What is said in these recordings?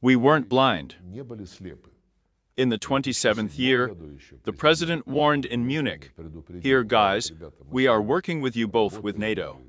We weren't blind. In the 27th year, the president warned in Munich, "Here, guys, we are working with you both with NATO,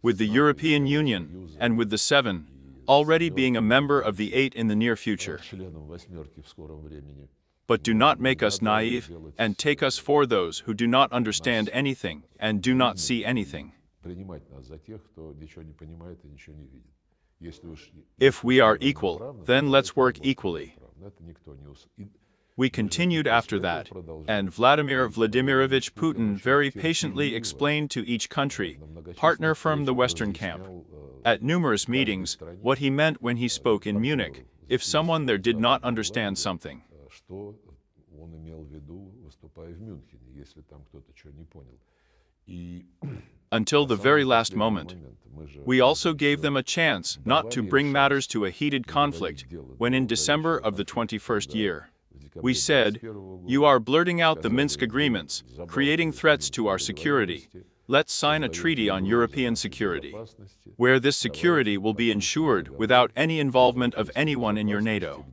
with the European Union, and with the Seven, already being a member of the Eight in the near future. But do not make us naive and take us for those who do not understand anything and do not see anything. If we are equal, then let's work equally." We continued after that, and Vladimir Vladimirovich Putin very patiently explained to each country, partner from the Western camp, at numerous meetings, what he meant when he spoke in Munich, if someone there did not understand something. Until the very last moment. We also gave them a chance not to bring matters to a heated conflict when in December of the 21st year. We said, "You are blurting out the Minsk agreements, creating threats to our security. Let's sign a treaty on European security, where this security will be ensured without any involvement of anyone in your NATO."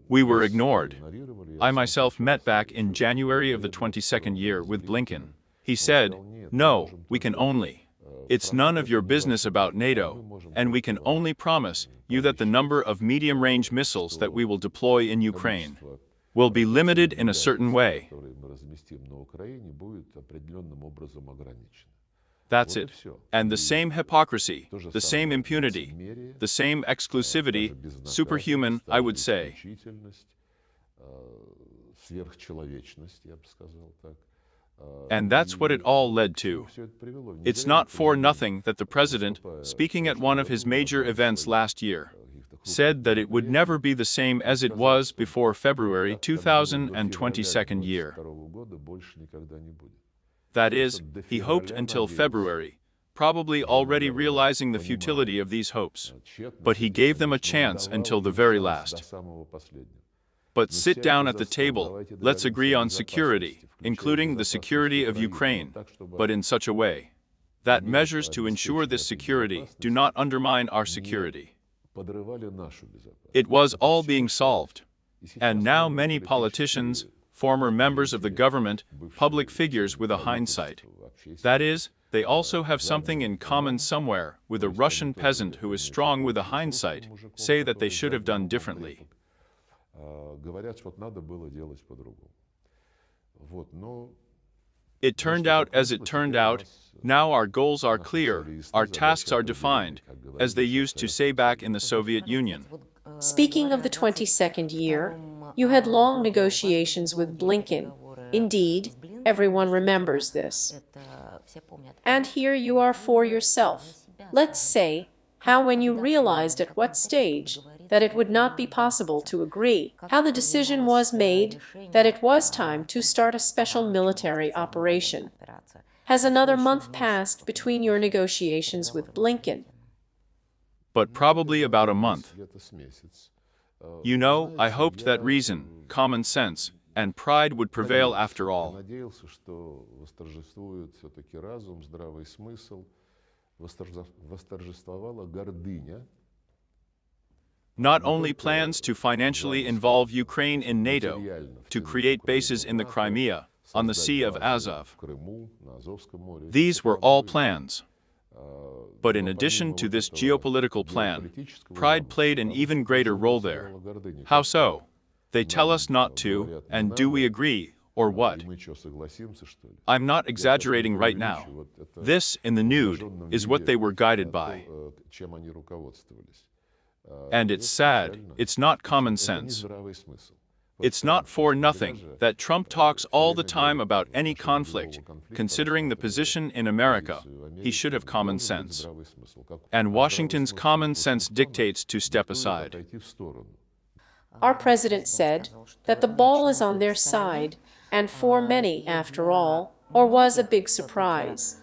We were ignored. I myself met back in January of the 22nd year with Blinken. He said, "No, we can only. It's none of your business about NATO, and we can only promise you that the number of medium-range missiles that we will deploy in Ukraine will be limited in a certain way." That's it. And the same hypocrisy, the same impunity, the same exclusivity, superhuman, I would say. And that's what it all led to. It's not for nothing that the president, speaking at one of his major events last year, said that it would never be the same as it was before February 2022 year. That is, he hoped until February, probably already realizing the futility of these hopes. But he gave them a chance until the very last. But sit down at the table, let's agree on security, including the security of Ukraine, but in such a way that measures to ensure this security do not undermine our security. It was all being solved. And now many politicians, former members of the government, public figures with a hindsight. That is, they also have something in common somewhere with a Russian peasant who is strong with a hindsight, say that they should have done differently. It turned out as it turned out. Now our goals are clear, our tasks are defined, as they used to say back in the Soviet Union. Speaking of the 22nd year, you had long negotiations with Blinken. Indeed, everyone remembers this. And here you are for yourself. Let's say, how when you realized at what stage that it would not be possible to agree, how the decision was made that it was time to start a special military operation. Has another month passed between your negotiations with Blinken? But probably about a month. You know, I hoped that reason, common sense, and pride would prevail after all. Not only plans to financially involve Ukraine in NATO, to create bases in the Crimea, on the Sea of Azov. These were all plans. But in addition to this geopolitical plan, pride played an even greater role there. How so? They tell us not to, and do we agree, or what? I'm not exaggerating right now. This, in the nude, is what they were guided by. And it's sad, it's not common sense. It's not for nothing that Trump talks all the time about any conflict. Considering the position in America, he should have common sense. And Washington's common sense dictates to step aside. Our president said that the ball is on their side, and for many, after all, or was a big surprise.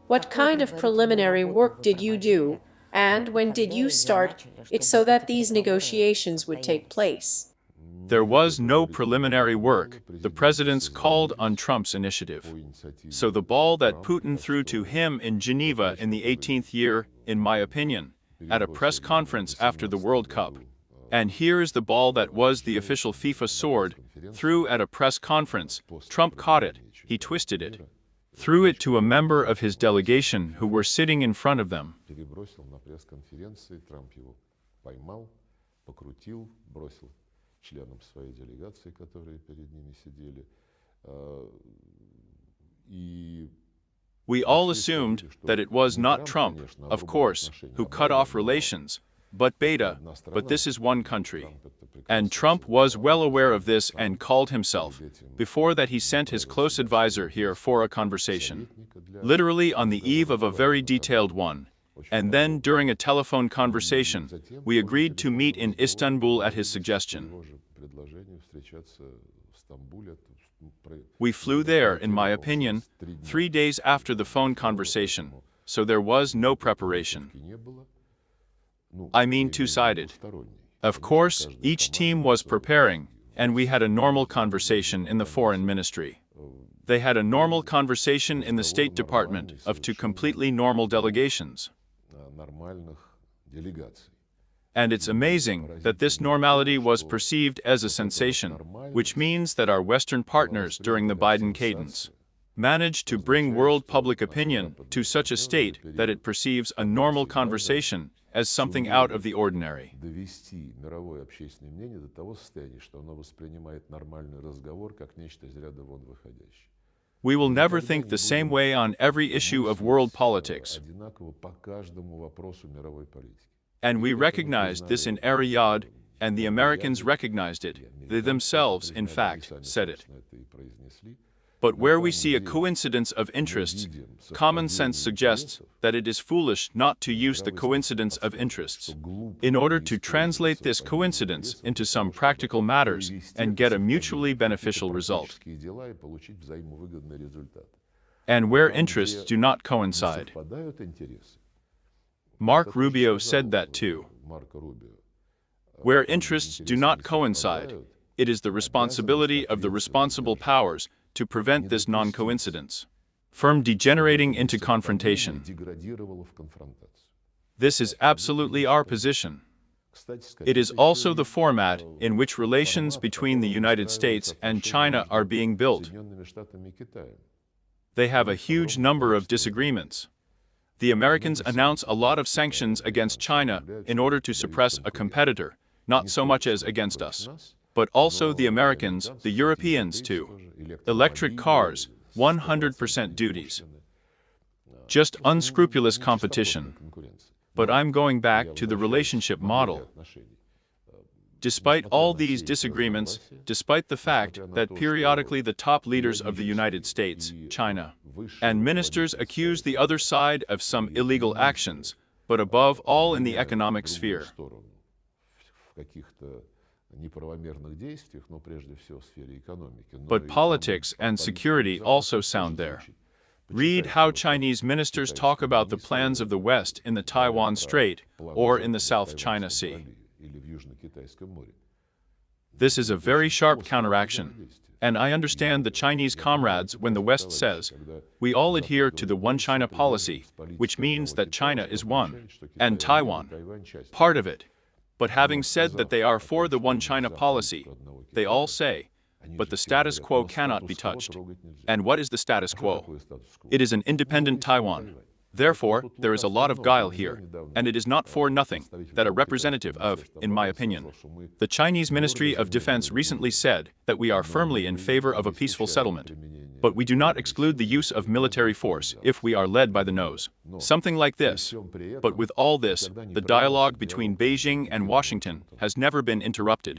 What kind of preliminary work did you do, and when did you start it so that these negotiations would take place? There was no preliminary work. The presidents called on Trump's initiative. So the ball that Putin threw to him in Geneva in the 18th year, in my opinion, at a press conference after the World Cup. And here is the ball that was the official FIFA sword, threw at a press conference. Trump caught it, he twisted it, threw it to a member of his delegation who were sitting in front of them. We all assumed that it was not Trump, of course, who cut off relations, but Beta, but this is one country. And Trump was well aware of this and called himself. Before that he sent his close advisor here for a conversation. Literally on the eve of a very detailed one. And then during a telephone conversation, we agreed to meet in Istanbul at his suggestion. We flew there, in my opinion, 3 days after the phone conversation, so there was no preparation. I mean two-sided. Of course, each team was preparing, and we had a normal conversation in the Foreign Ministry. They had a normal conversation in the State Department of two completely normal delegations. And it's amazing that this normality was perceived as a sensation, which means that our Western partners during the Biden cadence managed to bring world public opinion to such a state that it perceives a normal conversation as something out of the ordinary. We will never think the same way on every issue of world politics. And we recognized this in Riyadh, and the Americans recognized it. They themselves, in fact, said it. But where we see a coincidence of interests, common sense suggests that it is foolish not to use the coincidence of interests in order to translate this coincidence into some practical matters and get a mutually beneficial result. And where interests do not coincide. Mark Rubio said that too. Where interests do not coincide, it is the responsibility of the responsible powers to prevent this non-coincidence from degenerating into confrontation. This is absolutely our position. It is also the format in which relations between the United States and China are being built. They have a huge number of disagreements. The Americans announce a lot of sanctions against China in order to suppress a competitor, not so much as against us. But also the Americans, the Europeans too. Electric cars, 100% duties. Just unscrupulous competition. But I'm going back to the relationship model. Despite all these disagreements, despite the fact that periodically the top leaders of the United States, China, and ministers accuse the other side of some illegal actions, but above all in the economic sphere. But politics and security also sound there. Read how Chinese ministers talk about the plans of the West in the Taiwan Strait or in the South China Sea. This is a very sharp counteraction, and I understand the Chinese comrades when the West says, we all adhere to the one China policy, which means that China is one, and Taiwan, part of it. But having said that they are for the one China policy, they all say, but the status quo cannot be touched. And what is the status quo? It is an independent Taiwan. Therefore, there is a lot of guile here, and it is not for nothing that a representative of, in my opinion, the Chinese Ministry of Defense recently said that we are firmly in favor of a peaceful settlement. But we do not exclude the use of military force if we are led by the nose. Something like this. But with all this, the dialogue between Beijing and Washington has never been interrupted.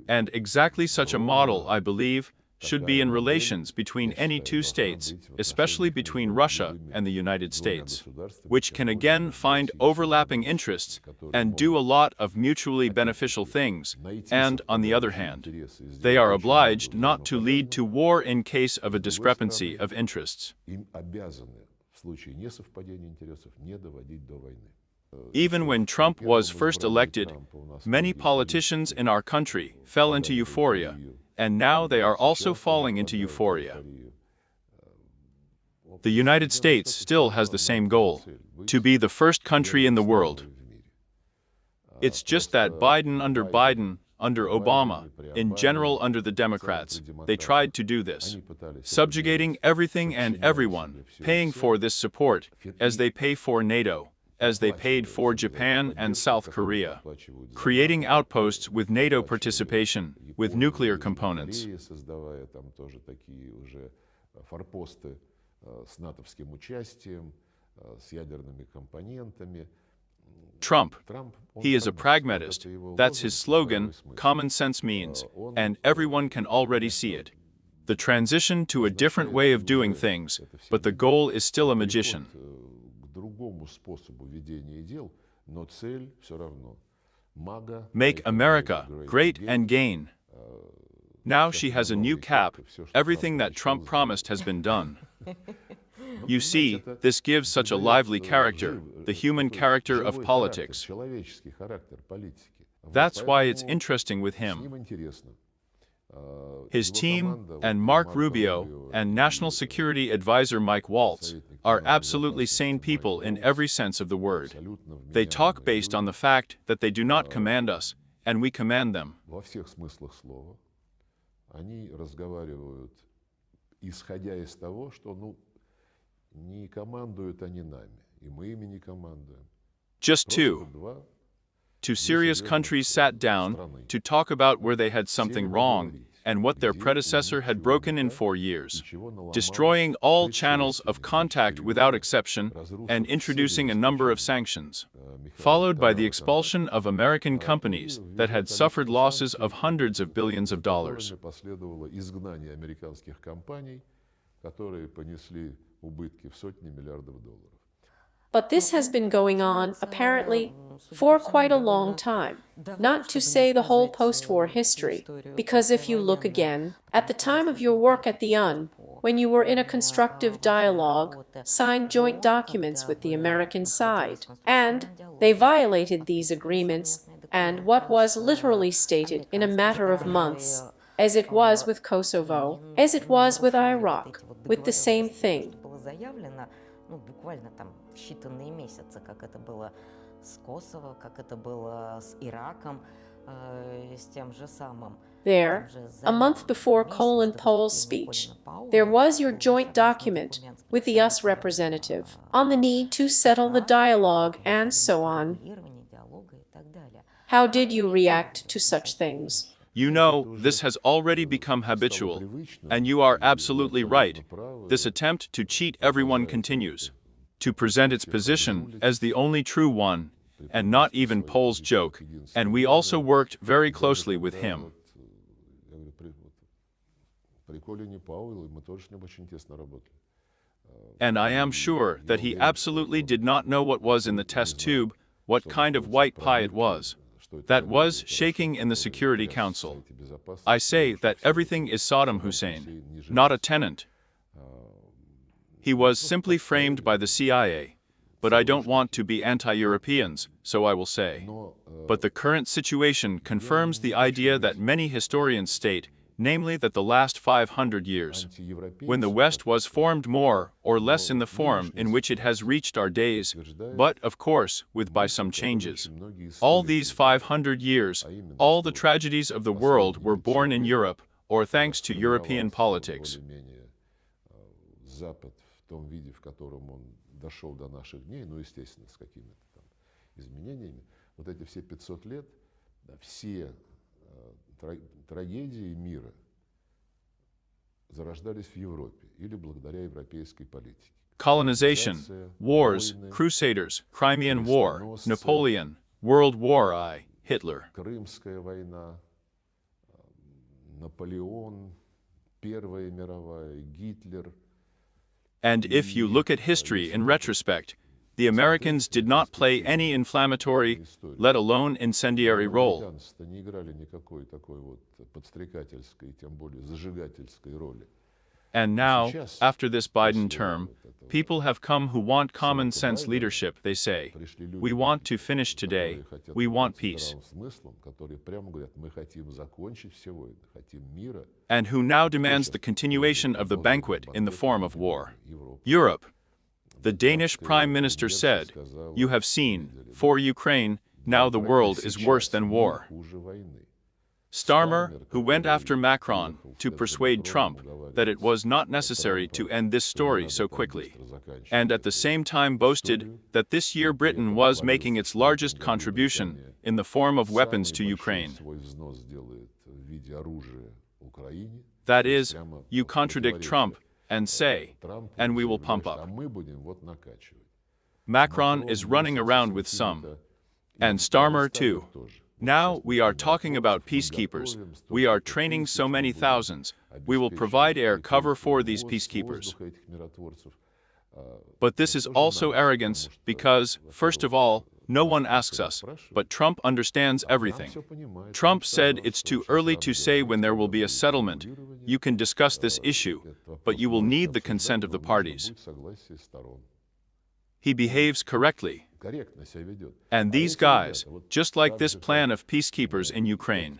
And exactly such a model, I believe, should be in relations between any two states, especially between Russia and the United States, which can again find overlapping interests and do a lot of mutually beneficial things, and, on the other hand, they are obliged not to lead to war in case of a discrepancy of interests. Even when Trump was first elected, many politicians in our country fell into euphoria, and now they are also falling into euphoria. The United States still has the same goal, to be the first country in the world. It's just that Biden, under Obama, in general under the Democrats, they tried to do this, subjugating everything and everyone, paying for this support, as they pay for NATO, as they paid for Japan and South Korea, creating outposts with NATO participation, with nuclear components. Trump, he is a pragmatist. That's his slogan, common sense means, and everyone can already see it. The transition to a different way of doing things, but the goal is still a magician. Make America great and gain. Now she has a new cap. Everything that Trump promised has been done. You see, this gives such a lively character, the human character of politics. That's why it's interesting with him. His team, and Mark Rubio, and National Security Advisor Mike Waltz, are absolutely sane people in every sense of the word. They talk based on the fact that they do not command us, and we command them. Just two serious countries sat down to talk about where they had something wrong and what their predecessor had broken in 4 years, destroying all channels of contact without exception and introducing a number of sanctions, followed by the expulsion of American companies that had suffered losses of hundreds of billions of dollars. But this has been going on, apparently, for quite a long time, not to say the whole post-war history, because if you look again, at the time of your work at the UN, when you were in a constructive dialogue, signed joint documents with the American side, and they violated these agreements, and what was literally stated in a matter of months, as it was with Kosovo, as it was with Iraq, with the same thing. Буквально там считанные месяцы, как это было с Косово, как это было с Ираком, с тем же самым. There, a month before Poland's speech, there was your joint document with the US representative on the need to settle the dialogue and so on. How did you react to such things? You know, this has already become habitual, and you are absolutely right. This attempt to cheat everyone continues, to present its position as the only true one, and not even Poland's joke, and we also worked very closely with him. And I am sure that he absolutely did not know what was in the test tube, what kind of white pie it was. That was shaking in the Security Council. I say that everything is Saddam Hussein, not a tenant. He was simply framed by the CIA, but I don't want to be anti-Europeans, so I will say. But the current situation confirms the idea that many historians state, namely that the last 500 years, when the West was formed more or less in the form in which it has reached our days, but, of course, by some changes. All these 500 years, all the tragedies of the world were born in Europe, or thanks to European politics. Трагедии мира зарождались в Европе или благодаря европейской политике. Colonization, wars, Crusaders, Crimean War, Napoleon, World War I, Hitler. Крымская война, Наполеон, Первая мировая, Гитлер. And if you look at history in retrospect, the Americans did not play any inflammatory, let alone incendiary role. And now, after this Biden term, people have come who want common sense leadership, they say. We want to finish today. We want peace. And who now demands the continuation of the banquet in the form of war. Europe. The Danish Prime Minister said, "You have seen, for Ukraine, now the world is worse than war." Starmer, who went after Macron to persuade Trump that it was not necessary to end this story so quickly, and at the same time boasted that this year Britain was making its largest contribution in the form of weapons to Ukraine. That is, you contradict Trump and say, and we will pump up. Macron is running around with some, and Starmer too. Now we are talking about peacekeepers. We are training so many thousands. We will provide air cover for these peacekeepers. But this is also arrogance because, first of all, no one asks us, but Trump understands everything. Trump said it's too early to say when there will be a settlement. You can discuss this issue, but you will need the consent of the parties. He behaves correctly. And these guys, just like this plan of peacekeepers in Ukraine,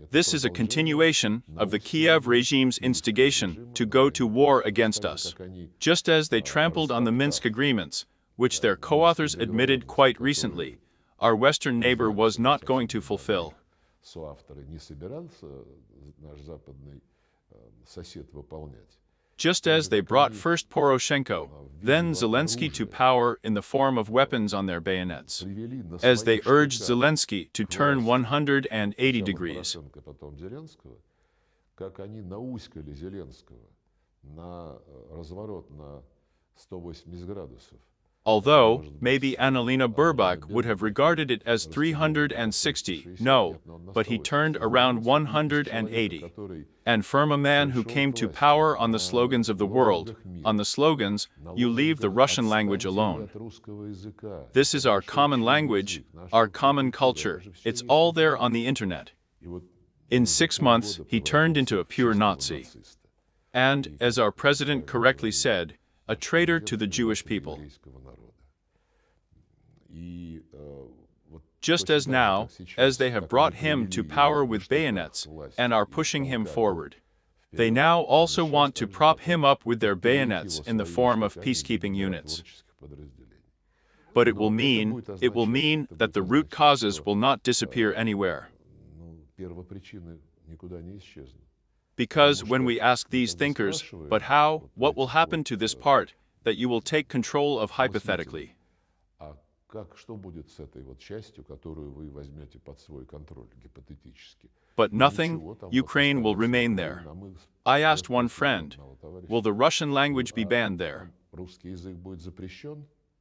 this is a continuation of the Kiev regime's instigation to go to war against us, just as they trampled on the Minsk agreements, which their co-authors admitted quite recently, our Western neighbor was not going to fulfill. Just as they brought first Poroshenko, then Zelensky to power in the form of weapons on their bayonets, as they urged Zelensky to turn 180 degrees. Although, maybe Annalena Baerbock would have regarded it as 360, no, but he turned around 180. And from a man who came to power on the slogans of the world, on the slogans, you leave the Russian language alone. This is our common language, our common culture, it's all there on the internet. In 6 months, he turned into a pure Nazi. And, as our president correctly said, a traitor to the Jewish people. Just as now, as they have brought him to power with bayonets and are pushing him forward, they now also want to prop him up with their bayonets in the form of peacekeeping units. But it will mean that the root causes will not disappear anywhere. Because when we ask these thinkers, but how, what will happen to this part, that you will take control of hypothetically? But nothing, Ukraine will remain there. I asked one friend, will the Russian language be banned there?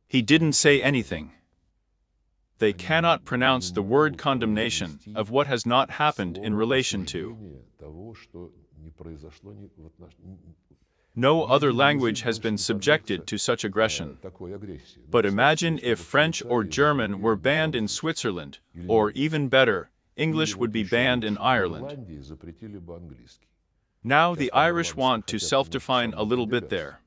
He didn't say anything. They cannot pronounce the word condemnation of what has not happened in relation to. No other language has been subjected to such aggression. But imagine if French or German were banned in Switzerland, or even better, English would be banned in Ireland. Now the Irish want to self-define a little bit there.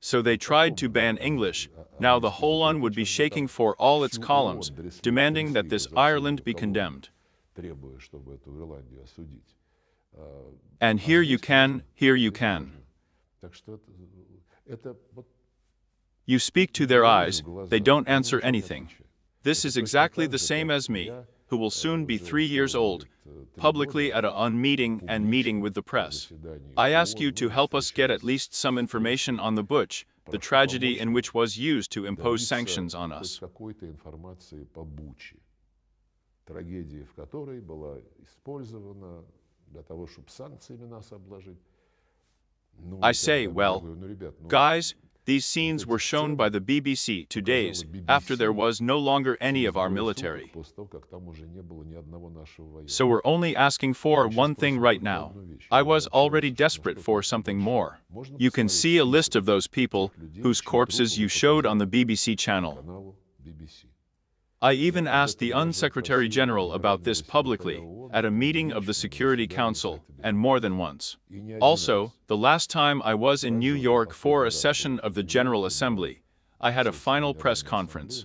So they tried to ban English. Now the whole UN would be shaking for all its columns, demanding that this Ireland be condemned. And here you can. You speak to their eyes, they don't answer anything. This is exactly the same as me, who will soon be 3 years old, publicly at a meeting with the press. I ask you to help us get at least some information on the Butch, the tragedy in which was used to impose sanctions on us. I say, well, guys, these scenes were shown by the BBC 2 days after there was no longer any of our military. So we're only asking for one thing right now. I was already desperate for something more. You can see a list of those people whose corpses you showed on the BBC channel. I even asked the UN-Secretary General about this publicly at a meeting of the Security Council, and more than once. Also, the last time I was in New York for a session of the General Assembly, I had a final press conference.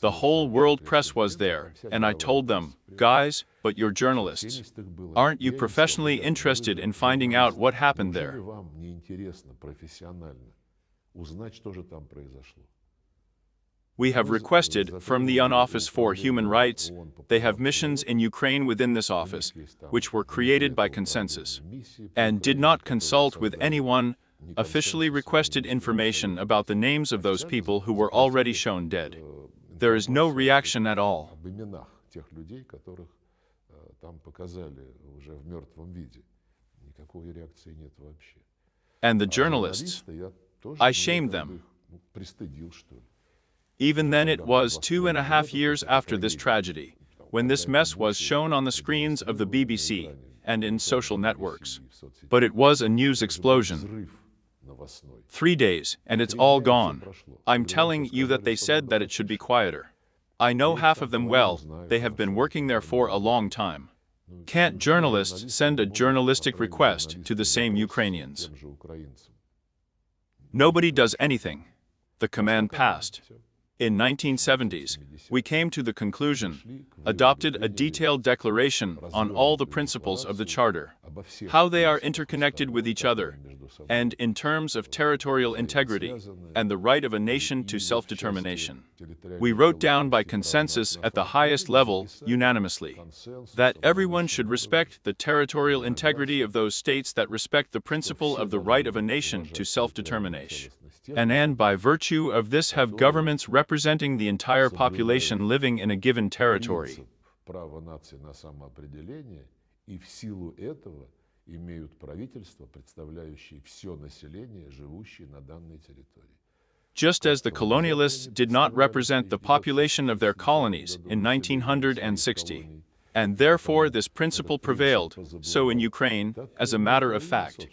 The whole world press was there, and I told them, guys, but you're journalists. Aren't you professionally interested in finding out what happened there? We have requested from the UN Office for Human Rights, they have missions in Ukraine within this office, which were created by consensus, and did not consult with anyone, officially requested information about the names of those people who were already shown dead. There is no reaction at all. And the journalists, I shamed them. Even then it was 2.5 years after this tragedy, when this mess was shown on the screens of the BBC and in social networks. But it was a news explosion. 3 days, and it's all gone. I'm telling you that they said that it should be quieter. I know half of them well, they have been working there for a long time. Can't journalists send a journalistic request to the same Ukrainians? Nobody does anything. The command passed. In 1970s, we came to the conclusion, adopted a detailed declaration on all the principles of the Charter, how they are interconnected with each other, and in terms of territorial integrity and the right of a nation to self-determination. We wrote down by consensus at the highest level, unanimously, that everyone should respect the territorial integrity of those states that respect the principle of the right of a nation to self-determination. And by virtue of this have governments representing the entire population living in a given territory. Just as the colonialists did not represent the population of their colonies in 1960. And therefore this principle prevailed, so in Ukraine, as a matter of fact.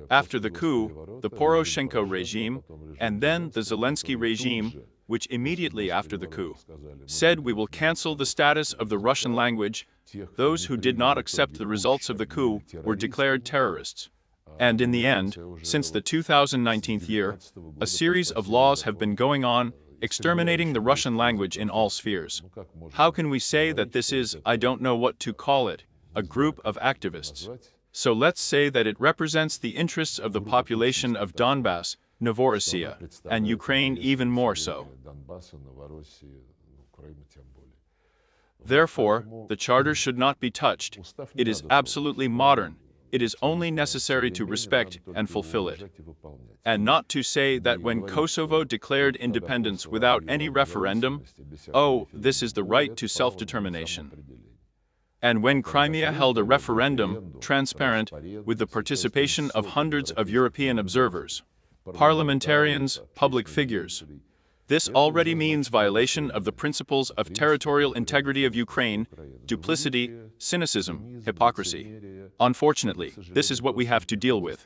After the coup, the Poroshenko regime, and then the Zelensky regime, which immediately after the coup, said we will cancel the status of the Russian language, those who did not accept the results of the coup were declared terrorists. And in the end, since the 2019 year, a series of laws have been going on, exterminating the Russian language in all spheres. How can we say that this is, I don't know what to call it, a group of activists? So let's say that it represents the interests of the population of Donbass, Novorossiya, and Ukraine even more so. Therefore, the Charter should not be touched. It is absolutely modern. It is only necessary to respect and fulfill it. And not to say that when Kosovo declared independence without any referendum, oh, this is the right to self-determination. And when Crimea held a referendum, transparent, with the participation of hundreds of European observers, parliamentarians, public figures, this already means violation of the principles of territorial integrity of Ukraine, duplicity, cynicism, hypocrisy. Unfortunately, this is what we have to deal with.